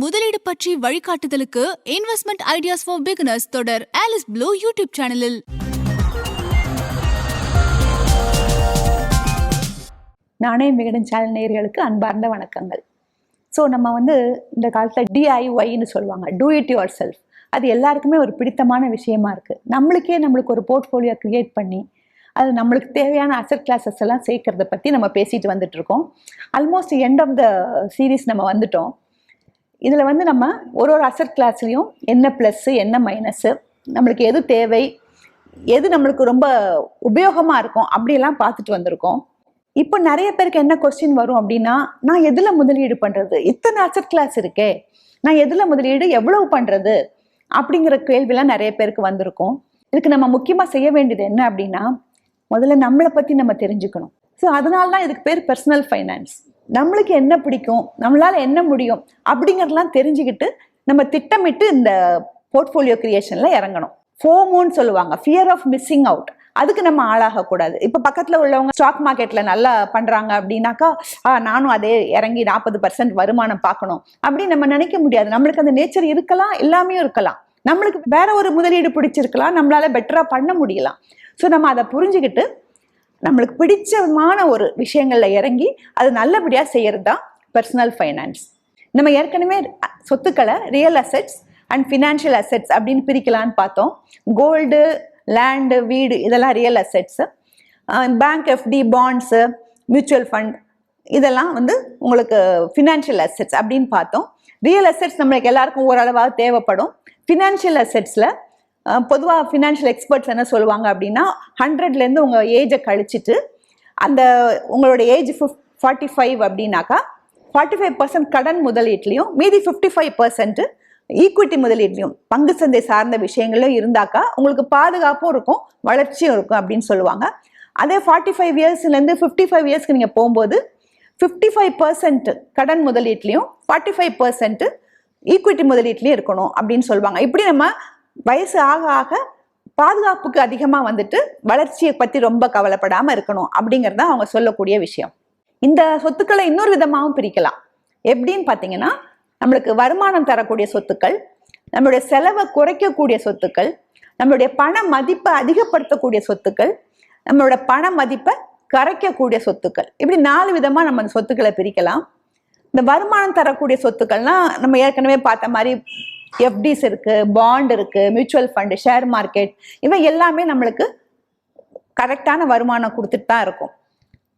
முதலீடு பற்றி வழிகாட்டுதலுக்கு investment ideas for beginners தொடர் ஆலிஸ் ப்ளூ யூடியூப் சேனலில். நாணய விகடன் சேனல் நேயர்களுக்கு அன்பார்ந்த வணக்கங்கள். ஸோ நம்ம இந்த காலத்தில் DIYன்னு சொல்லுவாங்க, டூ இட் யுவர் செல்ஃப். அது எல்லாருக்குமே ஒரு பிடித்தமான விஷயமா இருக்குது. நம்மளுக்கு ஒரு போர்ட்ஃபோலியோ க்ரியேட் பண்ணி அது நம்மளுக்கு தேவையான அசெட் கிளாஸஸ் எல்லாம் சேர்க்கறத பற்றி நம்ம பேசிட்டு வந்துட்டு இருக்கோம். Almost end of the series நம்ம வந்துட்டோம். இதில் நம்ம ஒரு அசெட் கிளாஸ்லையும் என்ன ப்ளஸ்ஸு என்ன மைனஸு, நம்மளுக்கு எது தேவை, எது நம்மளுக்கு ரொம்ப உபயோகமாக இருக்கும் அப்படியெல்லாம் பார்த்துட்டு வந்திருக்கோம். இப்போ நிறைய பேருக்கு என்ன கொஸ்டின் வரும் அப்படின்னா, நான் எதில் முதலீடு பண்ணுறது, இத்தனை அசெட் கிளாஸ் இருக்கே, நான் எதில் முதலீடு எவ்வளவு பண்ணுறது அப்படிங்கிற கேள்விலாம் நிறைய பேருக்கு வந்திருக்கும். இதுக்கு நம்ம முக்கியமாக செய்ய வேண்டியது என்ன அப்படின்னா, முதல்ல நம்மளை பற்றி நம்ம தெரிஞ்சுக்கணும். ஸோ அதனால தான் இதுக்கு பேர் பர்சனல் ஃபைனான்ஸ். நம்மளுக்கு என்ன பிடிக்கும், நம்மளால் என்ன முடியும் அப்படிங்கிறதெல்லாம் தெரிஞ்சுக்கிட்டு நம்ம திட்டமிட்டு இந்த போர்ட்ஃபோலியோ கிரியேஷனில் இறங்கணும். ஃபோமோன்னு சொல்லுவாங்க, ஃபியர் ஆஃப் மிஸ்ஸிங் அவுட். அதுக்கு நம்ம ஆளாகக்கூடாது. இப்போ பக்கத்தில் உள்ளவங்க ஸ்டாக் மார்க்கெட்டில் நல்லா பண்ணுறாங்க அப்படின்னாக்கா நானும் அதே இறங்கி 40% வருமானம் பார்க்கணும் அப்படின்னு நம்ம நினைக்க முடியாது. நம்மளுக்கு அந்த நேச்சர் இருக்கலாம், எல்லாமே இருக்கலாம். நம்மளுக்கு வேற ஒரு முதலீடு பிடிச்சிருக்கலாம், நம்மளால பெட்டராக பண்ண முடியலாம். ஸோ நம்ம அதை புரிஞ்சுக்கிட்டு நம்மளுக்கு பிடிச்சமான ஒரு விஷயங்களில் இறங்கி அது நல்லபடியாக செய்கிறது தான் பர்சனல் ஃபைனான்ஸ். நம்ம ஏற்கனவே சொத்துக்களை real assets and financial assets அப்படின்னு பிரிக்கலான்னு பார்த்தோம். கோல்டு, லேண்டு, வீடு இதெல்லாம் real assets. Bank FD, bonds, mutual fund இதெல்லாம் உங்களுக்கு ஃபினான்ஷியல் அசெட்ஸ் அப்படின்னு பார்த்தோம். ரியல் அசெட்ஸ் நம்மளுக்கு எல்லாருக்கும் ஓரளவாக தேவைப்படும். ஃபினான்ஷியல் அசெட்ஸில் பொதுவாக ஃபினான்ஷியல் எக்ஸ்பர்ட்ஸ் என்ன சொல்லுவாங்க அப்படின்னா, 100லேருந்து உங்கள் ஏஜை கழிச்சிட்டு அந்த உங்களோட ஏஜ் 45 அப்படின்னாக்கா 45% கடன் முதலீட்லையும் மீதி 55% ஈக்விட்டி முதலீட்லையும் பங்கு சந்தை சார்ந்த விஷயங்களும் இருந்தாக்கா உங்களுக்கு பாதுகாப்பும் இருக்கும், வளர்ச்சியும் இருக்கும் அப்படின்னு சொல்லுவாங்க. அதே 45 இயர்ஸ்லேருந்து 55 இயர்ஸ்க்கு நீங்கள் போகும்போது 55% கடன் முதலீட்லையும் 45% ஈக்விட்டி முதலீட்லையும் இருக்கணும் அப்படின்னு சொல்லுவாங்க. இப்படி நம்ம வயசு ஆக ஆக பாதுகாப்புக்கு அதிகமாக வளர்ச்சியை பற்றி ரொம்ப கவலைப்படாமல் இருக்கணும் அப்படிங்கிறது தான் அவங்க சொல்லக்கூடிய விஷயம். இந்த சொத்துக்களை இன்னொரு விதமாகவும் பிரிக்கலாம். எப்படின்னு பார்த்தீங்கன்னா, நம்மளுக்கு வருமானம் தரக்கூடிய சொத்துக்கள், நம்மளுடைய செலவை குறைக்கக்கூடிய சொத்துக்கள், நம்மளுடைய பண மதிப்பை அதிகப்படுத்தக்கூடிய சொத்துக்கள், நம்மளோட பண மதிப்பை கரைக்கக்கூடிய சொத்துக்கள். இப்படி 4 விதமாக நம்ம அந்த சொத்துக்களை பிரிக்கலாம். இந்த வருமானம் தரக்கூடிய சொத்துக்கள்லாம் நம்ம ஏற்கனவே பார்த்த மாதிரி எஃப்டிஸ் இருக்குது, பாண்ட் இருக்குது, மியூச்சுவல் ஃபண்டு, ஷேர் மார்க்கெட், இவை எல்லாமே நம்மளுக்கு கரெக்டான வருமானம் கொடுத்துட்டு தான் இருக்கும்.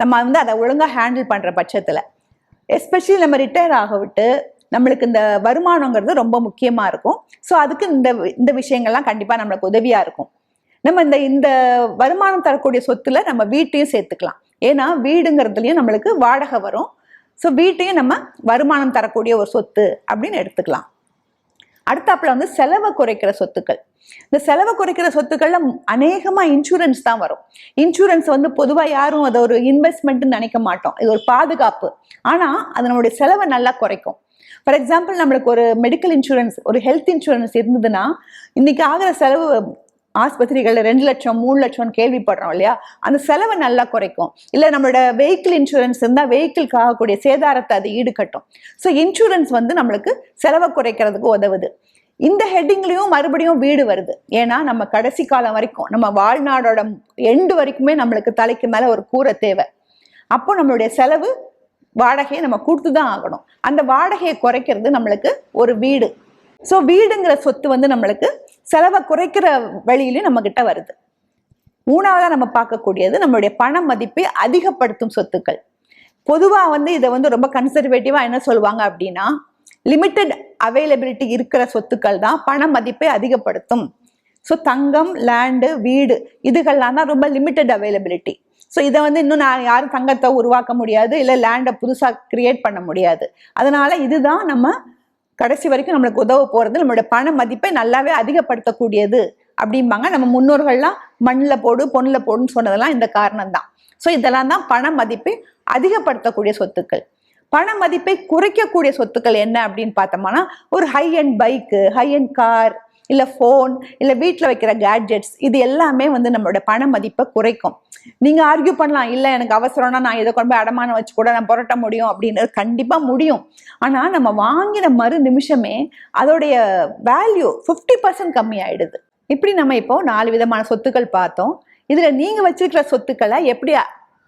நம்ம அதை ஒழுங்காக ஹேண்டில் பண்ணுற பட்சத்தில், எஸ்பெஷலி நம்ம ரிட்டையர் ஆக விட்டு நம்மளுக்கு இந்த வருமானங்கிறது ரொம்ப முக்கியமாக இருக்கும். ஸோ அதுக்கு இந்த விஷயங்கள்லாம் கண்டிப்பாக நம்மளுக்கு உதவியாக இருக்கும். நம்ம இந்த வருமானம் தரக்கூடிய சொத்துல நம்ம வீட்டையும் சேர்த்துக்கலாம். ஏன்னா வீடுங்கிறதுலையும் நம்மளுக்கு வாடகை வரும். ஸோ வீட்டையும் நம்ம வருமானம் தரக்கூடிய ஒரு சொத்து அப்படின்னு எடுத்துக்கலாம். அடுத்தாப்புல செலவை குறைக்கிற சொத்துக்கள். இந்த செலவை குறைக்கிற சொத்துக்கள்ல அநேகமாக இன்சூரன்ஸ் தான் வரும். இன்சூரன்ஸ் பொதுவாக யாரும் அதை ஒரு இன்வெஸ்ட்மெண்ட்னு நினைக்க மாட்டோம், இது ஒரு பாதுகாப்பு. ஆனால் அது நம்மளுடைய செலவை நல்லா குறைக்கும். ஃபார் எக்ஸாம்பிள், நம்மளுக்கு ஒரு மெடிக்கல் இன்சூரன்ஸ், ஒரு ஹெல்த் இன்சூரன்ஸ் இருந்ததுன்னா இன்னைக்கு ஆகிற செலவு ஆஸ்பத்திரிகளில் 2 லட்சம் 3 லட்சம்னு கேள்விப்படுறோம் இல்லையா, அந்த செலவை நல்லா குறைக்கும். இல்லை நம்மளோட வெஹிக்கிள் இன்சூரன்ஸ் இருந்தால் வெஹிக்கிளுக்கு ஆகக்கூடிய சேதாரத்தை அது ஈடுகட்டும். ஸோ இன்சூரன்ஸ் நம்மளுக்கு செலவை குறைக்கிறதுக்கு உதவுது. இந்த ஹெட்டிங்லையும் மறுபடியும் வீடு வருது. ஏன்னா நம்ம கடைசி காலம் வரைக்கும், நம்ம வாழ்நாடோட எண்டு வரைக்குமே நம்மளுக்கு தலைக்கு மேலே ஒரு கூரை தேவை. அப்போ நம்மளுடைய செலவு வாடகையை நம்ம கொடுத்து தான் ஆகணும். அந்த வாடகையை குறைக்கிறது நம்மளுக்கு ஒரு வீடு. ஸோ வீடுங்கிற சொத்து நம்மளுக்கு செலவை குறைக்கிற வழியிலையும் நம்ம கிட்ட வருது. 3ஆவதா நம்ம பார்க்கக்கூடியது நம்மளுடைய பண மதிப்பை அதிகப்படுத்தும் சொத்துக்கள். பொதுவாக இதை ரொம்ப கன்சர்வேட்டிவா என்ன சொல்லுவாங்க அப்படின்னா, லிமிட்டட் அவைலபிலிட்டி இருக்கிற சொத்துக்கள் தான் பண மதிப்பை அதிகப்படுத்தும். ஸோ தங்கம், லேண்டு, வீடு இதுகள்லாம் தான் ரொம்ப லிமிட்டட் அவைலபிலிட்டி. ஸோ இதை இன்னும் நான் யாரும் தங்கத்தை உருவாக்க முடியாது, இல்லை லேண்டை புதுசாக கிரியேட் பண்ண முடியாது. அதனால இதுதான் நம்ம கடைசி வரைக்கும் நம்மளுக்கு உதவ போகிறது, நம்மளோட பண மதிப்பை நல்லாவே அதிகப்படுத்தக்கூடியது அப்படிம்பாங்க. நம்ம முன்னோர்கள்லாம் மண்ணில் போடு பொண்ணில் போடுன்னு சொன்னதெல்லாம் இந்த காரணம் தான். ஸோ இதெல்லாம் தான் பண மதிப்பை அதிகப்படுத்தக்கூடிய சொத்துக்கள். பண மதிப்பை குறைக்கக்கூடிய சொத்துக்கள் என்ன அப்படின்னு பார்த்தோம்னா, ஒரு high and bike, high and car, இல்லை ஃபோன், இல்லை வீட்டில் வைக்கிற கேட்ஜெட்ஸ், இது எல்லாமே வந்து நம்மளோட பண மதிப்பை குறைக்கும். நீங்கள் ஆர்கியூ பண்ணலாம், இல்லை எனக்கு அவசரம்னா நான் இதை கொண்டு போய் அடமானம் வச்சு கூட நான் புரட்ட முடியும் அப்படின்னு. கண்டிப்பாக முடியும். ஆனால் நம்ம வாங்கின மறு நிமிஷமே அதோடைய வேல்யூ 50% கம்மி ஆயிடுது. இப்படி நம்ம இப்போ 4 விதமான சொத்துக்கள் பார்த்தோம். இதில் நீங்கள் வச்சிருக்கிற சொத்துக்களை எப்படி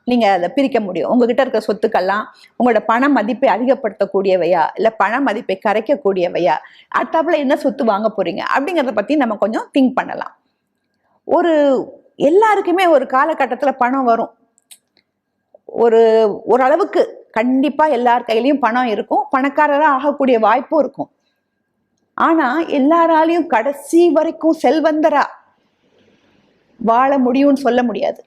நீங்கள் அதை பிரிக்க முடியும்? உங்ககிட்ட இருக்கிற சொத்துக்கள்லாம் உங்களோட பண மதிப்பை அதிகப்படுத்தக்கூடியவையா, இல்லை பண மதிப்பை கரைக்கக்கூடியவையா, அடுத்தாப்புல என்ன சொத்து வாங்க போறீங்க அப்படிங்கிறத பற்றி நம்ம கொஞ்சம் திங்க் பண்ணலாம். எல்லாருக்குமே ஒரு காலகட்டத்தில் பணம் வரும். ஓரளவுக்கு கண்டிப்பாக எல்லார் கையிலையும் பணம் இருக்கும், பணக்காரராக ஆகக்கூடிய வாய்ப்பும் இருக்கும். ஆனால் எல்லாராலையும் கடைசி வரைக்கும் செல்வந்தரா வாழ முடியும்னு சொல்ல முடியாது.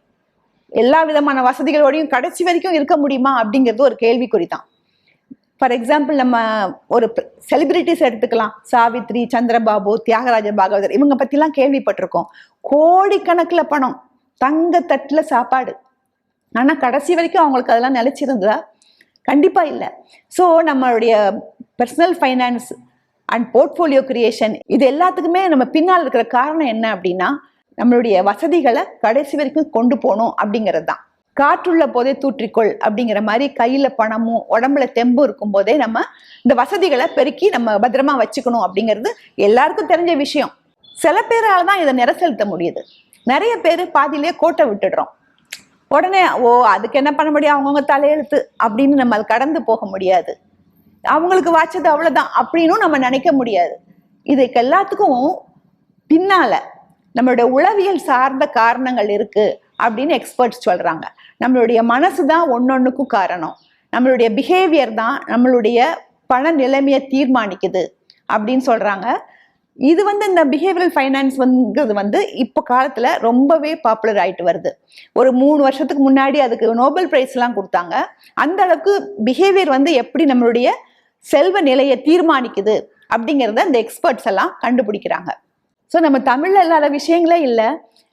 எல்லா விதமான வசதிகளோடையும் கடைசி வரைக்கும் இருக்க முடியுமா அப்படிங்கிறது ஒரு கேள்விக்குறி தான். ஃபார் எக்ஸாம்பிள், நம்ம ஒரு செலிபிரிட்டிஸ் எடுத்துக்கலாம். சாவித்ரி, சந்திரபாபு, தியாகராஜ பாகவதர், இவங்க பற்றிலாம் கேள்விப்பட்டிருக்கோம். கோடிக்கணக்கில் பணம், தங்க தட்டில் சாப்பாடு. ஆனால் கடைசி வரைக்கும் அவங்களுக்கு அதெல்லாம் நிலைச்சிருந்ததா? கண்டிப்பாக இல்லை. ஸோ நம்மளுடைய personal finance and portfolio creation, இது எல்லாத்துக்குமே நம்ம பின்னால் இருக்கிற காரணம் என்ன அப்படின்னா, நம்மளுடைய வசதிகளை கடைசி வரைக்கும் கொண்டு போகணும் அப்படிங்கிறது தான். காற்றுள்ள போதே தூற்றிக்கொள் அப்படிங்கிற மாதிரி கையில் பணமும் உடம்புல தெம்பும் இருக்கும் போதே நம்ம இந்த வசதிகளை பெருக்கி நம்ம பத்திரமா வச்சுக்கணும் அப்படிங்கிறது எல்லாருக்கும் தெரிஞ்ச விஷயம். சில பேரால் தான் இதை நிறை செலுத்த முடியுது. நிறைய பேர் பாதியிலே கோட்டை விட்டுடுறோம். உடனே அதுக்கு என்ன பண்ண முடியும், அவங்கவுங்க தலையெழுத்து அப்படின்னு நம்ம அது கடந்து போக முடியாது. அவங்களுக்கு வாச்சது அவ்வளோதான் அப்படின்னும் நம்ம நினைக்க முடியாது. இதுக்கு எல்லாத்துக்கும் பின்னால நம்மளுடைய உளவியல் சார்ந்த காரணங்கள் இருக்கு அப்படின்னு எக்ஸ்பர்ட்ஸ் சொல்றாங்க. நம்மளுடைய மனசு தான் ஒன்னொன்னுக்கும் காரணம். நம்மளுடைய பிஹேவியர் தான் நம்மளுடைய பண நிலைமையை தீர்மானிக்குது அப்படின்னு சொல்றாங்க. இது இந்த பிஹேவியரல் ஃபைனான்ஸ்ங்கிறது இப்போ காலத்துல ரொம்பவே பாப்புலர் ஆயிட்டு வருது. ஒரு 3 வருஷத்துக்கு முன்னாடி அதுக்கு நோபல் பிரைஸ் எல்லாம் கொடுத்தாங்க. அந்த அளவுக்கு பிஹேவியர் எப்படி நம்மளுடைய செல்வ நிலையை தீர்மானிக்குது அப்படிங்கிறத இந்த எக்ஸ்பர்ட்ஸ் எல்லாம் கண்டுபிடிக்கிறாங்க. ஸோ நம்ம தமிழ்ல இல்லாத விஷயங்களே இல்லை.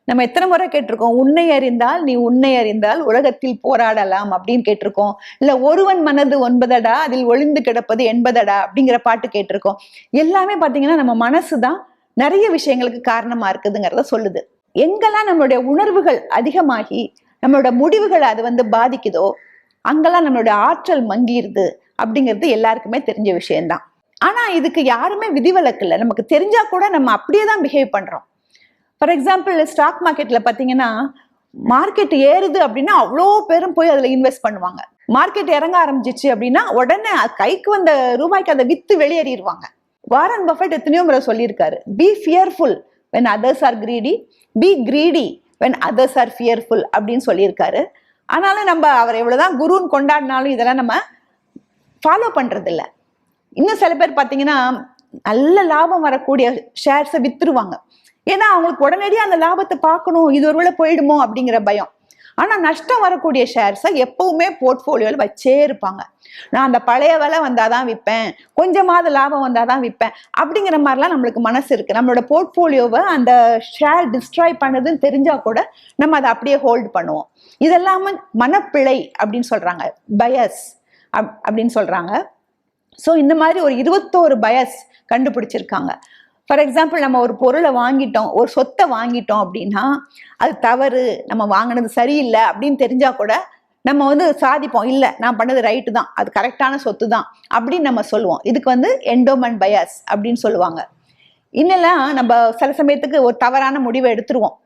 நம்ம எத்தனை முறை கேட்டிருக்கோம், உன்னை அறிந்தால் நீ உன்னை அறிந்தால் உலகத்தில் போராடலாம் அப்படின்னு கேட்டிருக்கோம். இல்லை ஒருவன் மனது 9 அதில் ஒளிந்து கிடப்பது 80 அப்படிங்கிற பாட்டு கேட்டிருக்கோம். எல்லாமே பார்த்தீங்கன்னா நம்ம மனசு தான் நிறைய விஷயங்களுக்கு காரணமா இருக்குதுங்கிறத சொல்லுது. எங்கெல்லாம் நம்மளுடைய உணர்வுகள் அதிகமாகி நம்மளோட முடிவுகளை அது பாதிக்குதோ அங்கெல்லாம் நம்மளோட ஆற்றல் மங்கிருது அப்படிங்கிறது எல்லாருக்குமே தெரிஞ்ச விஷயம்தான். ஆனா இதுக்கு யாருமே விதிவிலக்கு இல்லை. நமக்கு தெரிஞ்சா கூட நம்ம அப்படியே தான் பிஹேவ் பண்றோம். ஃபார் எக்ஸாம்பிள், ஸ்டாக் மார்க்கெட்ல பாத்தீங்கன்னா, மார்க்கெட் ஏறுது அப்படின்னா அவ்வளோ பேரும் போய் அதுல இன்வெஸ்ட் பண்ணுவாங்க. மார்க்கெட் இறங்க ஆரம்பிச்சிச்சு அப்படின்னா உடனே கைக்கு வந்த ரூபாய்க்கு அதை வித்து வெளியேறிடுவாங்க. வாரன் பஃபெட் எத்தனையோ முறை சொல்லியிருக்காரு, be fearful when others are greedy, be greedy when others are fearful அப்படின்னு சொல்லியிருக்காரு. ஆனாலும் நம்ம அவர் எவ்வளவுதான் குருன்னு கொண்டாடினாலும் இதெல்லாம் நம்ம ஃபாலோ பண்றது இல்லை. இன்னும் சில பேர் பார்த்தீங்கன்னா நல்ல லாபம் வரக்கூடிய ஷேர்ஸை வித்துருவாங்க. ஏன்னா அவங்களுக்கு உடனடியாக அந்த லாபத்தை பார்க்கணும், இது ஒருவேளை போயிடுமோ அப்படிங்கிற பயம். ஆனால் நஷ்டம் வரக்கூடிய ஷேர்ஸை எப்பவுமே போர்ட்ஃபோலியோவில் வச்சே இருப்பாங்க. நான் அந்த பழைய விலை வந்தாதான் விற்பேன், கொஞ்சமாவது லாபம் வந்தாதான் விற்பேன் அப்படிங்கிற மாதிரிலாம் நம்மளுக்கு மனசு இருக்கு. நம்மளோட போர்ட்ஃபோலியோவை அந்த ஷேர் டிஸ்ட்ராய் பண்ணுதுன்னு தெரிஞ்சா கூட நம்ம அதை அப்படியே ஹோல்டு பண்ணுவோம். இதெல்லாமே மனப்பிழை அப்படின்னு சொல்றாங்க, பயஸ் அப்படின்னு சொல்றாங்க. ஸோ இந்த மாதிரி ஒரு 21 பயஸ் கண்டுபிடிச்சிருக்காங்க. ஃபார் எக்ஸாம்பிள், நம்ம ஒரு பொருளை வாங்கிட்டோம், ஒரு சொத்தை வாங்கிட்டோம் அப்படின்னா அது தவறு, நம்ம வாங்கினது சரியில்லை அப்படின்னு தெரிஞ்சா கூட நம்ம சாதிப்போம், இல்லை நான் பண்ணது ரைட்டு தான், அது கரெக்டான சொத்து தான் அப்படின்னு நம்ம சொல்லுவோம். இதுக்கு என்டோமெண்ட் பயஸ் அப்படின்னு சொல்லுவாங்க. இன்னெல்லாம் நம்ம சில சமயத்துக்கு ஒரு தவறான முடிவை எடுத்துருவோம்.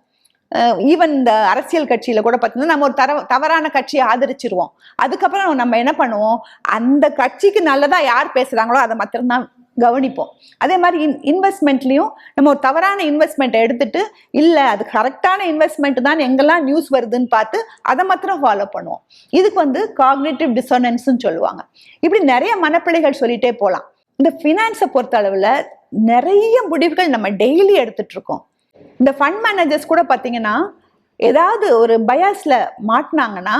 ஈவன் இந்த அரசியல் கட்சியில கூட பார்த்தீங்கன்னா நம்ம ஒரு தவறான கட்சியை ஆதரிச்சிருவோம். அதுக்கப்புறம் நம்ம என்ன பண்ணுவோம், அந்த கட்சிக்கு நல்லதா யார் பேசுறாங்களோ அதை மாத்திரம்தான் கவனிப்போம். அதே மாதிரி இன்வெஸ்ட்மெண்ட்லயும் நம்ம ஒரு தவறான இன்வெஸ்ட்மெண்ட் எடுத்துட்டு இல்லை அது கரெக்டான இன்வெஸ்ட்மெண்ட் தான் எங்கெல்லாம் நியூஸ் வருதுன்னு பார்த்து அதை மாத்திரம் ஃபாலோ பண்ணுவோம். இதுக்கு காக்னிட்டிவ் டிசோனன்ஸ்ன்னு சொல்லுவாங்க. இப்படி நிறைய மனப்பிழைகள் சொல்லிட்டே போகலாம். இந்த ஃபினான்ஸை பொறுத்த அளவுல நிறைய முடிவுகள் நம்ம டெய்லி எடுத்துட்டு இருக்கோம். இந்த ஃபண்ட் மேனேஜர்ஸ் கூட பார்த்தீங்கன்னா ஏதாவது ஒரு பயாஸ்ல மாட்டினாங்கன்னா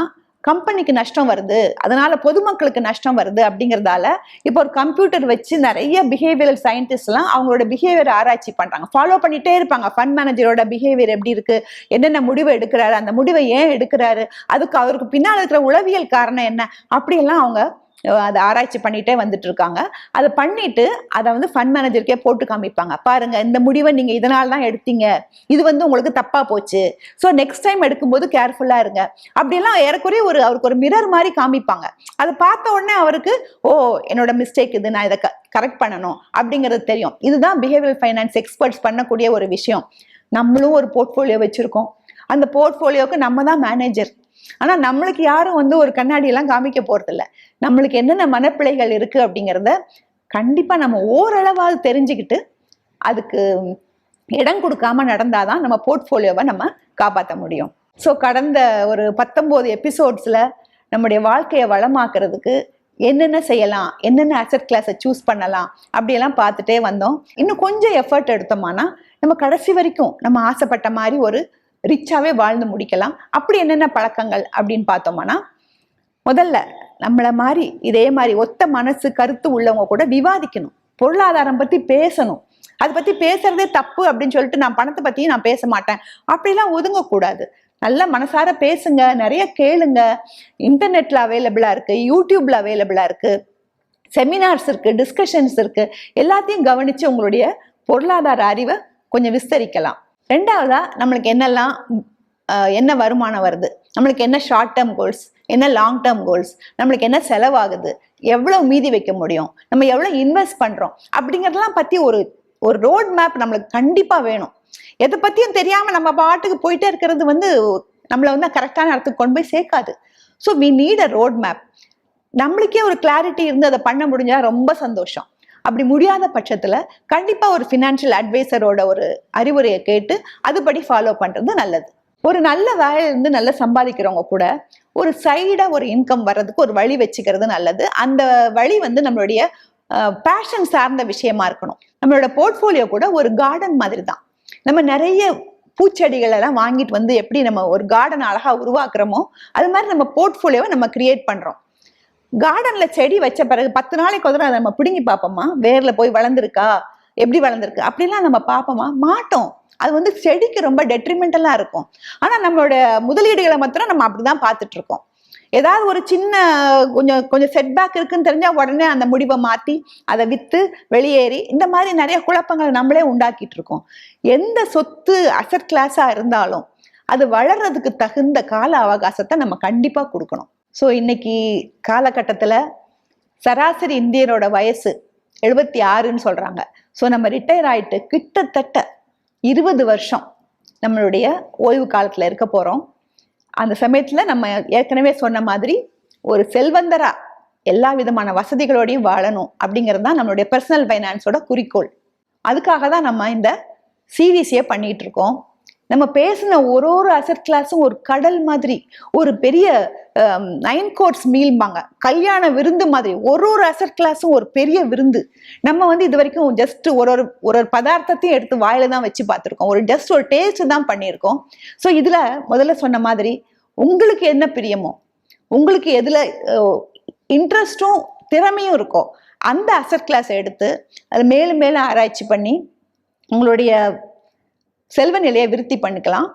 கம்பெனிக்கு நஷ்டம் வருது, அதனால பொதுமக்களுக்கு நஷ்டம் வருது அப்படிங்கிறதால இப்போ ஒரு கம்ப்யூட்டர் வச்சு நிறைய பிஹேவியரல் சயின்டிஸ்ட்லாம் அவங்களோட பிஹேவியர் ஆராய்ச்சி பண்றாங்க, ஃபாலோ பண்ணிட்டே இருப்பாங்க. ஃபண்ட் மேனேஜரோட பிஹேவியர் எப்படி இருக்கு, என்னென்ன முடிவு எடுக்கிறாரு, அந்த முடிவை ஏன் எடுக்கிறாரு, அதுக்கு அவருக்கு பின்னால் இருக்கிற உளவியல் காரணம் என்ன, அப்படியெல்லாம் அவங்க அதை ஆராய்ச்சி பண்ணிட்டே வந்துட்டு இருக்காங்க. அதை பண்ணிட்டு அதை வந்து ஃபண்ட் மேனேஜருக்கே போட்டு காமிப்பாங்க. பாருங்க, இந்த முடிவை நீங்க இதனால தான் எடுத்தீங்க, இது வந்து உங்களுக்கு தப்பா போச்சு, ஸோ நெக்ஸ்ட் டைம் எடுக்கும்போது கேர்ஃபுல்லா இருங்க அப்படியெல்லாம் ஏறக்குறைய அவருக்கு ஒரு மிரர் மாதிரி காமிப்பாங்க. அதை பார்த்த உடனே அவருக்கு ஓ என்னோட மிஸ்டேக் இது, நான் இதை கரெக்ட் பண்ணணும் அப்படிங்கிறது தெரியும். இதுதான் பிஹேவியரல் ஃபைனான்ஸ் எக்ஸ்பர்ட்ஸ் பண்ணக்கூடிய ஒரு விஷயம். நம்மளும் ஒரு போர்ட்ஃபோலியோ வச்சிருக்கோம், அந்த போர்ட்ஃபோலியோக்கு நம்ம தான் மேனேஜர். ஆனா நம்மளுக்கு யாரும் வந்து ஒரு கண்ணாடி எல்லாம் காமிக்க போறது இல்லை. நம்மளுக்கு என்னென்ன மனப்பிழைகள் இருக்கு அப்படிங்கிறத கண்டிப்பா நம்ம ஓரளவாவது தெரிஞ்சுக்கிட்டு அதுக்கு இடம் கொடுக்காம நடந்தாதான் நம்ம போர்ட்ஃபோலியோவை நம்ம காப்பாற்ற முடியும். ஸோ கடந்த ஒரு 19 எபிசோட்ஸ்ல நம்முடைய வாழ்க்கையை வளமாக்குறதுக்கு என்னென்ன செய்யலாம், என்னென்ன அசெட் கிளாஸை சூஸ் பண்ணலாம் அப்படியெல்லாம் பார்த்துட்டே வந்தோம். இன்னும் கொஞ்சம் எஃபர்ட் எடுத்தோம்னா நம்ம கடைசி வரைக்கும் நம்ம ஆசைப்பட்ட மாதிரி ஒரு ரிச்சாவே வாழ்ந்து முடிக்கலாம். அப்படி என்னென்ன பழக்கங்கள் அப்படின்னு பார்த்தோம்னா, முதல்ல நம்மள மாதிரி இதே மாதிரி ஒத்த மனசு கருத்து உள்ளவங்க கூட விவாதிக்கணும், பொருளாதாரம் பத்தி பேசணும். அதை பத்தி பேசுறதே தப்பு அப்படின்னு சொல்லிட்டு நான் பணத்தை பத்தியும் நான் பேச மாட்டேன் அப்படிலாம் ஒதுங்கக்கூடாது. நல்லா மனசார பேசுங்க, நிறைய கேளுங்க. இன்டர்நெட்ல அவைலபிளா இருக்கு, யூடியூப்ல அவைலபிளா இருக்கு, செமினார்ஸ் இருக்கு, டிஸ்கஷன்ஸ் இருக்கு. எல்லாத்தையும் கவனிச்சு உங்களுடைய பொருளாதார அறிவை கொஞ்சம் விஸ்தரிக்கலாம். ரெண்டாவதா, நம்மளுக்கு என்னெல்லாம் என்ன வருமானம் வருது, நம்மளுக்கு என்ன ஷார்ட் டேர்ம் கோல்ஸ், என்ன லாங் டேர்ம் கோல்ஸ், நம்மளுக்கு என்ன செலவாகுது, எவ்வளவு மீதி வைக்க முடியும், நம்ம எவ்வளவு இன்வெஸ்ட் பண்றோம் அப்படிங்கிறதெல்லாம் பத்தி ஒரு ரோட் மேப் நம்மளுக்கு கண்டிப்பா வேணும். எதை பத்தியும் தெரியாம நம்ம பாட்டுக்கு போயிட்டே இருக்கிறது வந்து நம்மளை வந்து கரெக்டான இடத்துக்கு கொண்டு போய் சேர்க்காது. So we need a road map. நம்மளுக்கே ஒரு கிளாரிட்டி இருந்து அதை பண்ண முடிஞ்சா ரொம்ப சந்தோஷம். அப்படி முடியாத பட்சத்துல கண்டிப்பா ஒரு ஃபினான்ஷியல் அட்வைசரோட ஒரு அறிவுரையை கேட்டு அதுபடி ஃபாலோ பண்றது நல்லது. ஒரு நல்ல வேலையில இருந்து நல்லா சம்பாதிக்கிறவங்க கூட ஒரு சைடா ஒரு இன்கம் வர்றதுக்கு ஒரு வழி வச்சுக்கிறது நல்லது. அந்த வழி வந்து நம்மளுடைய பேஷன் சார்ந்த விஷயமா இருக்கணும். நம்மளோட போர்ட்ஃபோலியோ கூட ஒரு கார்டன் மாதிரி தான். நம்ம நிறைய பூச்செடிகள் எல்லாம் வாங்கிட்டு வந்து எப்படி நம்ம ஒரு கார்டன் அழகா உருவாக்குறோமோ அது மாதிரி நம்ம போர்ட்ஃபோலியோவை நம்ம கிரியேட் பண்றோம். கார்டன்ல செடி வச்ச பிறகு 10 நாளைக்கு ஒரு நம்ம பிடுங்கி பார்ப்போமா, வேர்ல போய் வளர்ந்துருக்கா, எப்படி வளர்ந்துருக்கு அப்படிலாம் நம்ம பார்ப்போமா? மாட்டோம். அது வந்து செடிக்கு ரொம்ப டெட்ரிமெண்டலா இருக்கும். ஆனா நம்மளோட முதலீடுகளை மாத்திரம் நம்ம அப்படிதான் பார்த்துட்டு இருக்கோம். ஏதாவது ஒரு சின்ன கொஞ்சம் செட்பேக் இருக்குன்னு தெரிஞ்சா உடனே அந்த முடிவை மாத்தி அதை வித்து வெளியேறி இந்த மாதிரி நிறைய குழப்பங்களை நம்மளே உண்டாக்கிட்டு இருக்கோம். எந்த சொத்து அசெட் கிளாஸா இருந்தாலும் அது வளர்றதுக்கு தகுந்த கால அவகாசத்தை நம்ம கண்டிப்பா கொடுக்கணும். ஸோ இன்னைக்கு காலகட்டத்தில் சராசரி இந்தியரோட வயசு 76ன்னு சொல்றாங்க. ஸோ நம்ம ரிட்டையர் ஆயிட்டு கிட்டத்தட்ட 20 வருஷம் நம்மளுடைய ஓய்வு காலத்தில் இருக்க போறோம். அந்த சமயத்தில் நம்ம ஏற்கனவே சொன்ன மாதிரி ஒரு செல்வந்தரா எல்லா விதமான வசதிகளோடையும் வாழணும் அப்படிங்கிறது தான் நம்மளுடைய பர்சனல் ஃபைனான்ஸோட குறிக்கோள். அதுக்காக தான் நம்ம இந்த சீரீஸையே பண்ணிட்டு இருக்கோம். நம்ம பேசின ஒரு அசெட் கிளாஸும் ஒரு கடல் மாதிரி, ஒரு பெரிய 9 கோர்ஸ் மீல்பாங்க, கல்யாண விருந்து மாதிரி. ஒரு அசெட் கிளாஸும் ஒரு பெரிய விருந்து. நம்ம வந்து இது வரைக்கும் ஜஸ்ட் ஒரு பதார்த்தத்தையும் எடுத்து வாயில தான் வச்சு பார்த்துருக்கோம். ஜஸ்ட் ஒரு டேஸ்ட் தான் பண்ணியிருக்கோம். ஸோ இதுல முதல்ல சொன்ன மாதிரி உங்களுக்கு என்ன பிரியமோ, உங்களுக்கு எதுல இன்ட்ரெஸ்டும் திறமையும் இருக்கோ அந்த அசெட் கிளாஸை எடுத்து அது மேலும் மேலும் ஆராய்ச்சி பண்ணி உங்களுடைய செல்வ நிலையை விருத்தி பண்ணிக்கலாம்.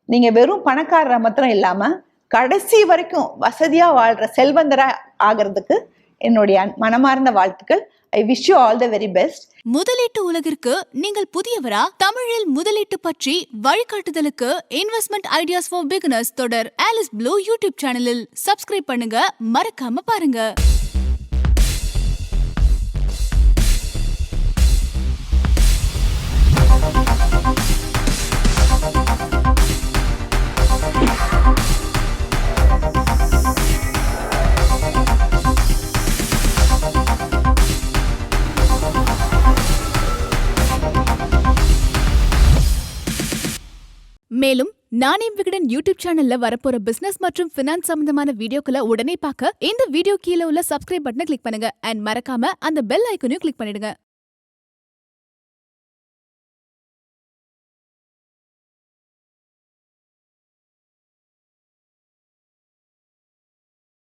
நீங்க வெறும் பணக்காரரை மாத்திரம் இல்லாம கடைசி வரைக்கும் வசதியா வாழ்ற செல்வந்தரா ஆகிறதுக்கு என்னுடைய மனமார்ந்த வாழ்த்துக்கள். I wish you all the very best. முதலீட்டு உலகிற்கு நீங்கள் புதியவரா? தமிழில் முதலீட்டு பற்றி வழிகாட்டுதலுக்கு இன்வெஸ்ட்மெண்ட் ஐடியாஸ் ஃபார் பிகினர்ஸ் தொடர் ஆலிஸ் ப்ளூ யூடியூப் சேனலில் சப்ஸ்கிரைப் பண்ணுங்க, மறக்காம பாருங்க. மேலும் நானே விகடன் யூடியூப் சேனல்ல வரப்போற பிசினஸ் மற்றும் பினான்ஸ் சம்பந்தமான வீடியோக்களை உடனே பார்க்க இந்த வீடியோ கீழே உள்ள சப்ஸ்கிரைப் பட்டனை கிளிக் பண்ணுங்க அண்ட் மறக்காம அந்த பெல் ஐக்கனையும் கிளிக் பண்ணிடுங்க.